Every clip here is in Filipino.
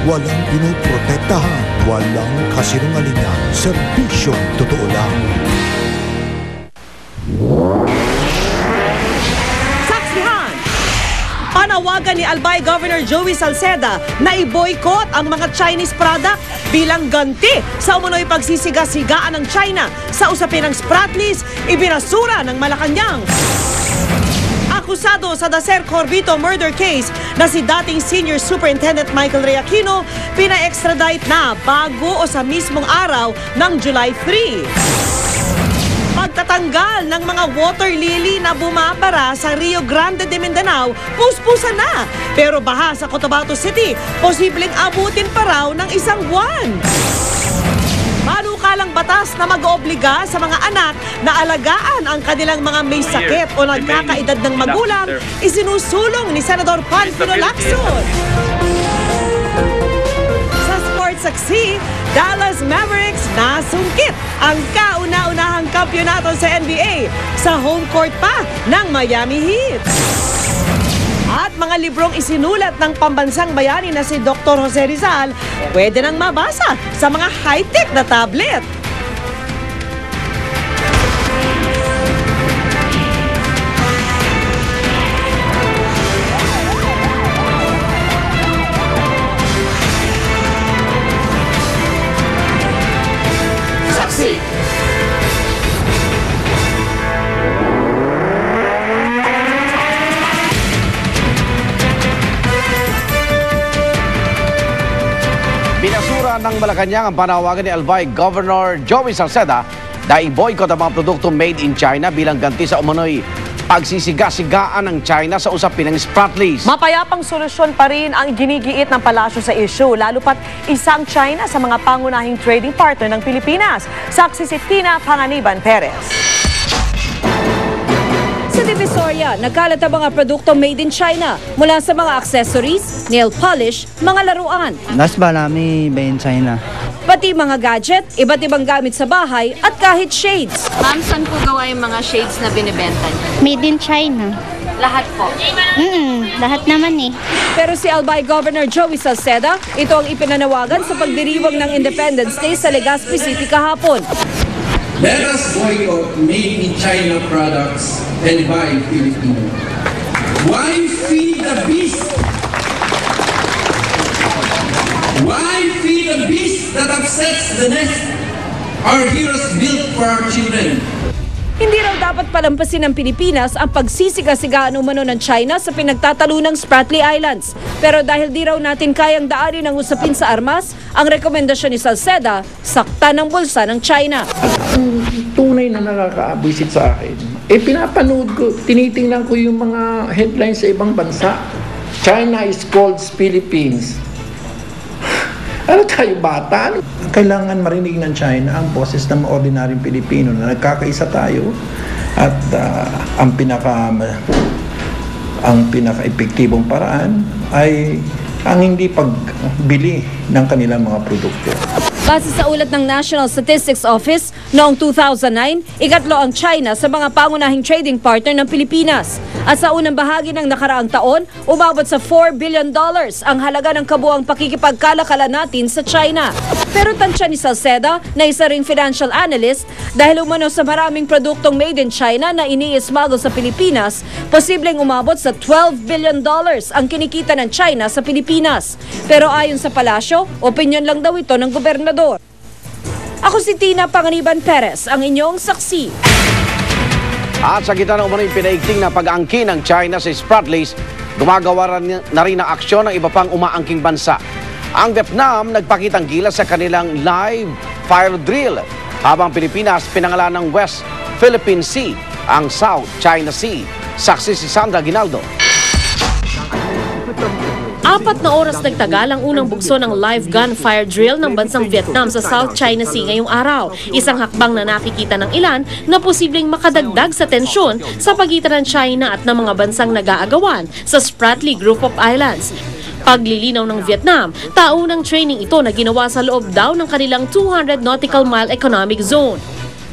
walang pinoprotektahan, walang kasinungalingan, serbisyong totoo lang. Saksihan! Panawagan ni Albay Governor Joey Salceda na i-boycott ang mga Chinese product bilang ganti sa umunoy pagsisiga-sigaan ng China sa usapin ng Spratlys, ibinasura ng Malacanang. Akusado sa Dacer Corvito murder case na si dating Senior Superintendent Michael Ray Aquino, pina-extradite na bago o sa mismong araw ng July 3. Pagtatanggal ng mga water lily na bumabara sa Rio Grande de Mindanao, puspusan na. Pero baha sa Cotabato City, posibleng abutin pa raw ng isang buwan. Panukalang batas na mag-oobliga sa mga anak na alagaan ang kanilang mga may sakit o nagkakaedad ng magulang, isinusulong ni Senador Panfilo Lacson. Sa sports saksi, Dallas Mavericks nasungkit ang kauna-unahang kampyonato sa NBA sa home court pa ng Miami Heat. At mga librong isinulat ng pambansang bayani na si Dr. Jose Rizal, pwede nang mabasa sa mga high-tech na tablet. Saksi! Binasura ng Malacanang ang panawagan ni Albay Governor Joey Salceda na i-boycott ang mga produkto made in China bilang ganti sa umano'y pagsisiga-sigaan ng China sa usapin ng Spratlys. Mapayapang solusyon pa rin ang ginigiit ng palasyo sa issue, lalo pat isang China sa mga pangunahing trading partner ng Pilipinas. Saksi si Tina Panganiban Perez. Sa Divisoria, nagkalat ang mga produkto made in China mula sa mga accessories, nail polish, mga laruan. Nas ba namin made in China? Pati mga gadget, iba't ibang gamit sa bahay at kahit shades. Ma'am, saan po gawa yung mga shades na binibenta niyo? Made in China. Lahat po. Lahat naman eh. Pero si Albay Governor Joey Salceda, ito ang ipinanawagan sa pagdiriwang ng Independence Day sa Legazpi City kahapon. Let us boycott made in China products and buy Filipino. Why feed the beast? Why feed a beast that upsets the nest our heroes built for our children? Hindi raw dapat palampasin ng Pilipinas ang pagsisiga-sigaan umano ng China sa pinagtatalunang Spratly Islands. Pero dahil di raw natin kayang daanin ang usapin sa armas, ang rekomendasyon ni Salceda, sakta ng bulsa ng China. Ang tunay na nakakaabwisit sa akin, pinapanood ko, tinitingnan ko yung mga headlines sa ibang bansa. China is called Philippines. Ano tayo, bata? Kailangan marinig ng China ang boses ng ordinaryong Pilipino na nagkakaisa tayo at ang pinaka-epektibong paraan ay ang hindi pagbili ng kanilang mga produkto. Base sa ulat ng National Statistics Office, noong 2009, ikatlo ang China sa mga pangunahing trading partner ng Pilipinas. At sa unang bahagi ng nakaraang taon, umabot sa $4 billion ang halaga ng kabuang pakikipagkalakalan natin sa China. Pero tansya ni Salceda na isa ring financial analyst, dahil umano sa maraming produktong made in China na ini-smuggle sa Pilipinas, posibleng umabot sa $12 billion ang kinikita ng China sa Pilipinas. Pero ayon sa palasyo, opinyon lang daw ito ng gobernador. Ako si Tina Panganiban Perez, ang inyong saksi. At sa gitna ng umano'y pinaigting na pag-aangkin ng China sa Spratlys, gumagawa na rin ng aksyon ng iba pang umaangking bansa. Ang Vietnam nagpakitang gilas sa kanilang live fire drill, habang Pilipinas pinangalan ng West Philippine Sea ang South China Sea. Saksi si Sandra Ginaldo. 4 na oras nagtagal ang unang bugso ng live gunfire drill ng bansang Vietnam sa South China Sea ngayong araw. Isang hakbang na nakikita ng ilan na posibleng makadagdag sa tensyon sa pagitan ng China at ng mga bansang nag-aagawan sa Spratly Group of Islands. Paglilinaw ng Vietnam, taunang training ito na ginawa sa loob daw ng kanilang 200 nautical mile economic zone.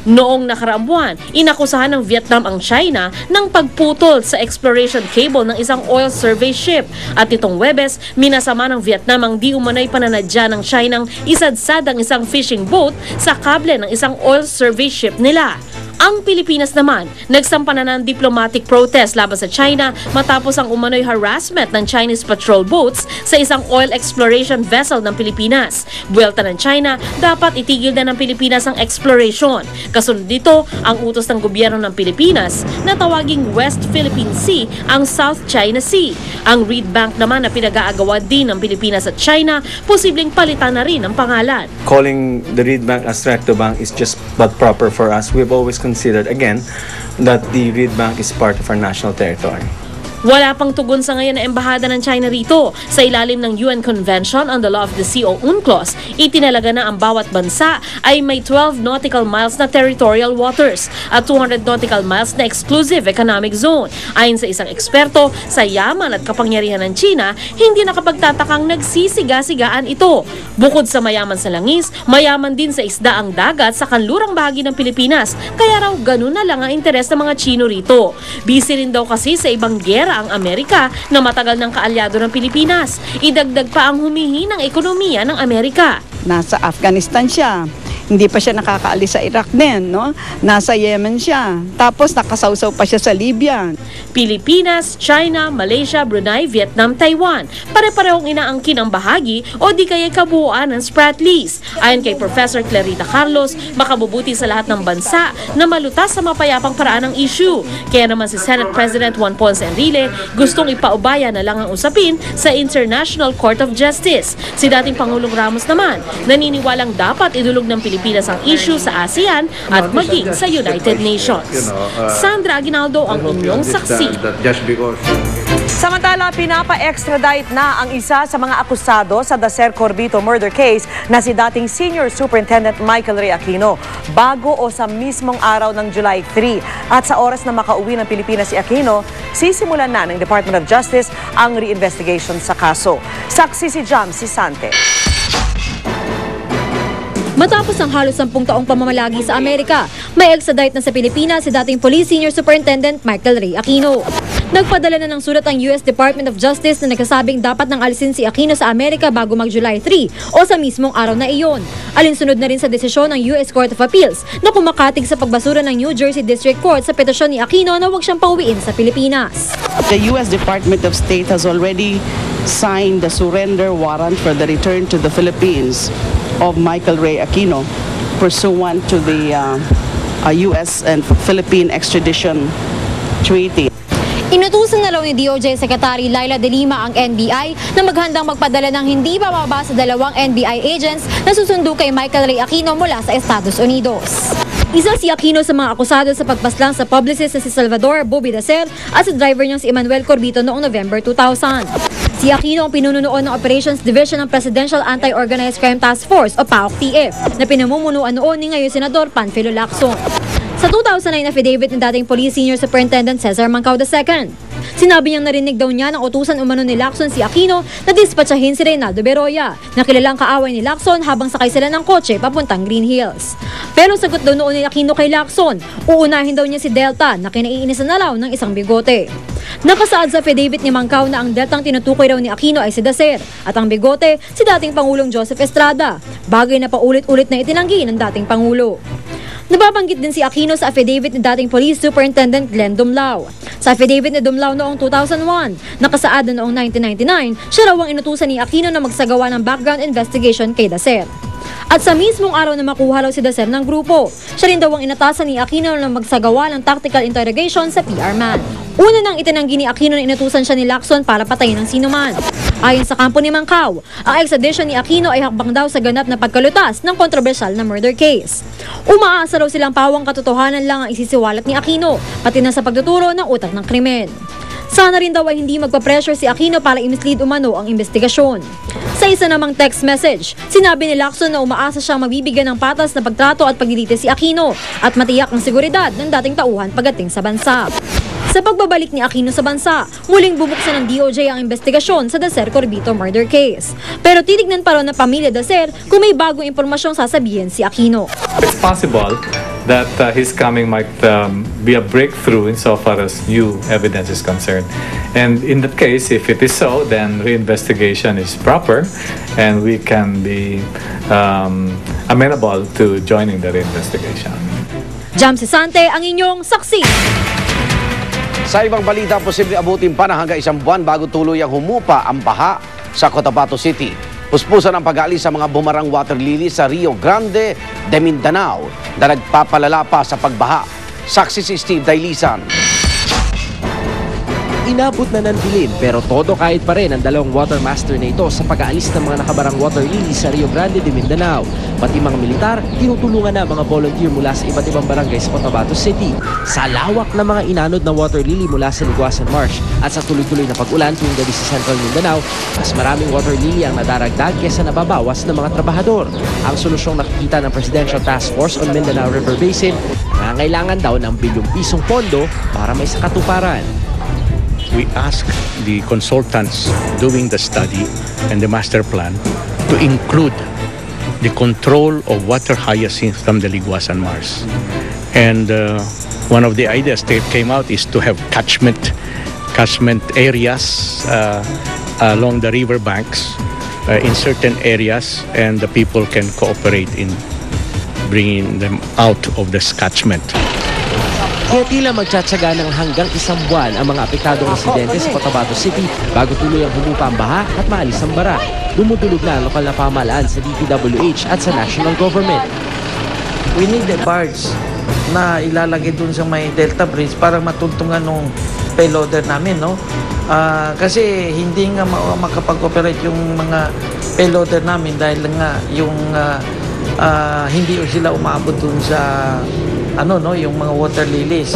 Noong nakaraang buwan, inakusahan ng Vietnam ang China ng pagputol sa exploration cable ng isang oil survey ship. At itong Webes, minasama ng Vietnam ang di umanay pananadya ng Chinang isadsad ang isang fishing boat sa kable ng isang oil survey ship nila. Ang Pilipinas naman, nagsampa na ng diplomatic protest laban sa China matapos ang umano'y harassment ng Chinese patrol boats sa isang oil exploration vessel ng Pilipinas. Buwelta ng China, dapat itigil na ng Pilipinas ang exploration. Kasunod dito, ang utos ng gobyerno ng Pilipinas na tawaging West Philippine Sea ang South China Sea. Ang Reed Bank naman na pinag-aagawa din ng Pilipinas at China, posibleng palitan na rin ang pangalan. Calling the Reed Bank as Recto Bank is just but proper for us. We've always considered again that the Reed Bank is part of our national territory. Wala pang tugon sa ngayon na embahada ng China rito. Sa ilalim ng UN Convention on the Law of the Sea o UNCLOS, itinalaga na ang bawat bansa ay may 12 nautical miles na territorial waters at 200 nautical miles na exclusive economic zone. Ayon sa isang eksperto, sa yaman at kapangyarihan ng China, hindi nakapagtatakang nagsisiga-sigaan ito. Bukod sa mayaman sa langis, mayaman din sa isda ang dagat sa kanlurang bahagi ng Pilipinas. Kaya raw ganun na lang ang interes ng mga Chino rito. Busy rin daw kasi sa ibang giyera ang Amerika na matagal ng kaalyado ng Pilipinas. Idagdag pa ang humihinang ekonomiya ng Amerika. Nasa Afghanistan siya. Hindi pa siya nakakaalis sa Iraq din, no? Nasa Yemen siya. Tapos nakasawsaw pa siya sa Libya. Pilipinas, China, Malaysia, Brunei, Vietnam, Taiwan. Pare-parehong inaangkin ang bahagi o di kaya kabuuan ng Spratlys. Ayon kay Professor Clarita Carlos, makabubuti sa lahat ng bansa na malutas sa mapayapang paraan ng issue. Kaya naman si Senate President Juan Ponce Enrile gustong ipaubaya na lang ang usapin sa International Court of Justice. Si dating Pangulong Ramos naman, naniniwalang dapat idulog ng Pilipinas ang issue sa ASEAN at maging sa United Nations. Sandra Aguinaldo ang inyong saksi. Samantala, pinapa-extradite na ang isa sa mga akusado sa Dacer Corbito murder case na si dating Senior Superintendent Michael Ray Aquino bago o sa mismong araw ng July 3. At sa oras na makauwi ng Pilipinas si Aquino, sisimulan na ng Department of Justice ang reinvestigation sa kaso. Saksi si Jam Sisante. Matapos ang halos 10 taong pamamalagi sa Amerika, may extradite na sa Pilipinas si dating Police Senior Superintendent Michael Ray Aquino. Nagpadala na ng sulat ang US Department of Justice na nagsasabing dapat nang alisin si Aquino sa Amerika bago mag-July 3 o sa mismong araw na iyon. Alinsunod na rin sa desisyon ng US Court of Appeals na kumakatig sa pagbasura ng New Jersey District Court sa petisyon ni Aquino na huwag siyang pauwiin sa Pilipinas. The US Department of State has already signed the surrender warrant for the return to the Philippines of Michael Ray Aquino pursuant to the US and Philippine extradition treaty. Inutusan na raw ni DOJ Secretary Laila De Lima ang NBI na maghandang magpadala ng hindi bababa sa 2 NBI agents na susundo kay Michael Ray Aquino mula sa Estados Unidos. Isa si Aquino sa mga akusado sa pagpaslang sa publicist na si Salvador Bobby Dacer at sa driver niyang si Emmanuel Corbito noong November 2000. Si Aquino ang pinununoon ng Operations Division ng Presidential Anti-Organized Crime Task Force o PAOK-TF na pinamumunuan noon ni ngayon Senador Panfilo Lacson. Sa 2009 affidavit ng dating Police Senior Superintendent Cesar Mancao II, sinabi niyang narinig daw niya ng utusan umano ni Lacson si Aquino na dispatchahin si Reynaldo Beroya, na kilalang kaaway ni Lacson habang sakay sila ng kotse papuntang Green Hills. Pero sagot daw noon ni Aquino kay Lacson, uunahin daw niya si Delta na kinaiinisan na raw ng isang bigote. Nakasaad sa affidavit ni Mancao na ang Deltang tinutukoy raw ni Aquino ay si Dacer at ang bigote si dating Pangulong Joseph Estrada, bagay na paulit-ulit na itinanggi ng dating Pangulo. Nababanggit din si Aquino sa affidavit ni dating Police Superintendent Glenn Dumlao. Sa affidavit ni Dumlao noong 2001, nakasaad na noong 1999, siya raw ang inutusan ni Aquino na magsagawa ng background investigation kay Dacer. At sa mismong araw na makuha raw si Dacer ng grupo, siya rin daw ang inatasan ni Aquino na magsagawa ng tactical interrogation sa PR man. Una nang itinanggi ni Aquino na inutusan siya ni Lacson para patayin ng sinuman. Ayon sa kampo ni Mancao, ang extradition ni Aquino ay hakbang daw sa ganap na pagkalutas ng kontrobersyal na murder case. Umaasa raw silang pawang katotohanan lang ang isisiwalat ni Aquino, pati na sa pagtuturo ng utak ng krimen. Sana rin daw ay hindi magpa-pressure si Aquino para i-mislead umano ang investigasyon. Sa isa namang text message, sinabi ni Lacson na umaasa siyang magbibigyan ng patas na pagtrato at paglilitis si Aquino at matiyak ang seguridad ng dating tauhan pagdating sa bansa. Sa pagbabalik ni Aquino sa bansa, muling bubuksan ng DOJ ang investigasyon sa Dacer Corbito murder case. Pero titignan pa rin ng pamilya Dacer kung may bagong impormasyong sasabihin si Aquino. It's possible that his coming might be a breakthrough insofar as new evidence is concerned. And in that case, if it is so, then reinvestigation is proper and we can be amenable to joining the reinvestigation. Jam Cesante ang inyong saksi. Sa ibang balita, posibleng abutin pa na hanggang 1 buwan bago tuluyang humupa ang baha sa Cotabato City. Puspusan ang pag-aalis sa mga bumarang water lily sa Rio Grande de Mindanao na nagpapalala pa sa pagbaha. Saksi si Steve Dailisan. Inabot na ng dilim pero todo kahit pa rin ang dalawang water master na ito sa pag-aalis ng mga nakabarang water lily sa Rio Grande de Mindanao. Pati mga militar, tinutulungan na mga volunteer mula sa iba't ibang barangay sa Cotabato City. Sa lawak na mga inanod na water lily mula sa Liguasan Marsh at sa tuloy-tuloy na pag-ulan tuwing gabi sa Central Mindanao, mas maraming water lily ang nadaragdag kesa nababawas ng mga trabahador. Ang solusyong nakikita ng Presidential Task Force on Mindanao River Basin, nangangailangan daw ng bilyong pisong pondo para may sakatuparan. We ask the consultants doing the study and the master plan to include the control of water hyacinth from the Liguasan Marsh. And one of the ideas that came out is to have catchment areas along the river banks in certain areas, and the people can cooperate in bringing them out of the catchment. Kaya tila magtsatsaga ng hanggang 1 buwan ang mga apektadong residente sa Cotabato City bago tuluyang humupa ang baha at maalis ang bara. Dumudulog na ang lokal na pamahalaan sa DPWH at sa national government. We need the barge na ilalagay dun sa may Delta Bridge para matuntungan ng payloader namin, no? Kasi hindi nga makapag-operate yung mga payloader namin dahil nga yung hindi sila umabot dun sa yung mga water lilies.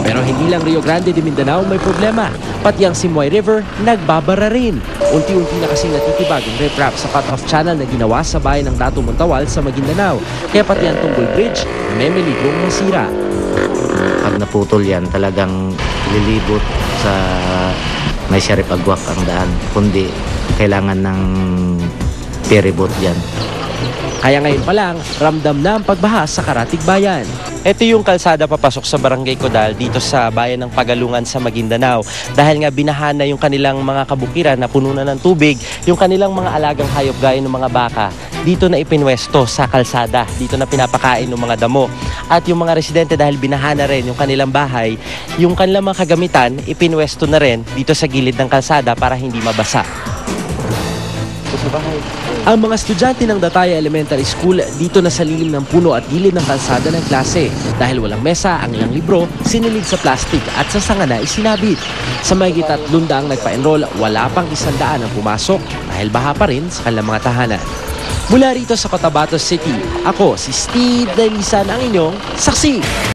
Pero hindi lang Rio Grande de Mindanao may problema. Pati ang Simoy River nagbabara rin. Unti-unti na kasing natitibag ang riprap sa cut-off channel na ginawa sa bayan ng Dato Montawal sa Maguindanao. Kaya pati ang Tunggol Bridge may meligrong nasira. Pag naputol yan, talagang lilibot sa may Sharipagwak ang daan. Kundi kailangan ng ferryboat yan. Kaya ngayon pa lang, ramdam na ang pagbaha sa Karatig Bayan. Ito yung kalsada papasok sa Barangay Codal dito sa bayan ng Pagalungan sa Maguindanao. Dahil nga binaha na yung kanilang mga kabukiran na puno na ng tubig, yung kanilang mga alagang hayop gaya ng mga baka, dito na ipinwesto sa kalsada. Dito na pinapakain ng mga damo. At yung mga residente dahil binaha na rin yung kanilang bahay, yung kanilang mga kagamitan ipinwesto na rin dito sa gilid ng kalsada para hindi mabasa. Ang mga estudyante ng Dataya Elementary School dito na sa lilim ng puno at gilid ng kalsada ng klase. Dahil walang mesa, ang ilang libro sinilid sa plastic at sa sanga na isinabit. Sa mahigit 300 ang nagpa-enroll, wala pang 100 ang pumasok dahil baha pa rin sa kanilang mga tahanan. Mula rito sa Cotabato City, ako si Steve Dailisan ang inyong saksi.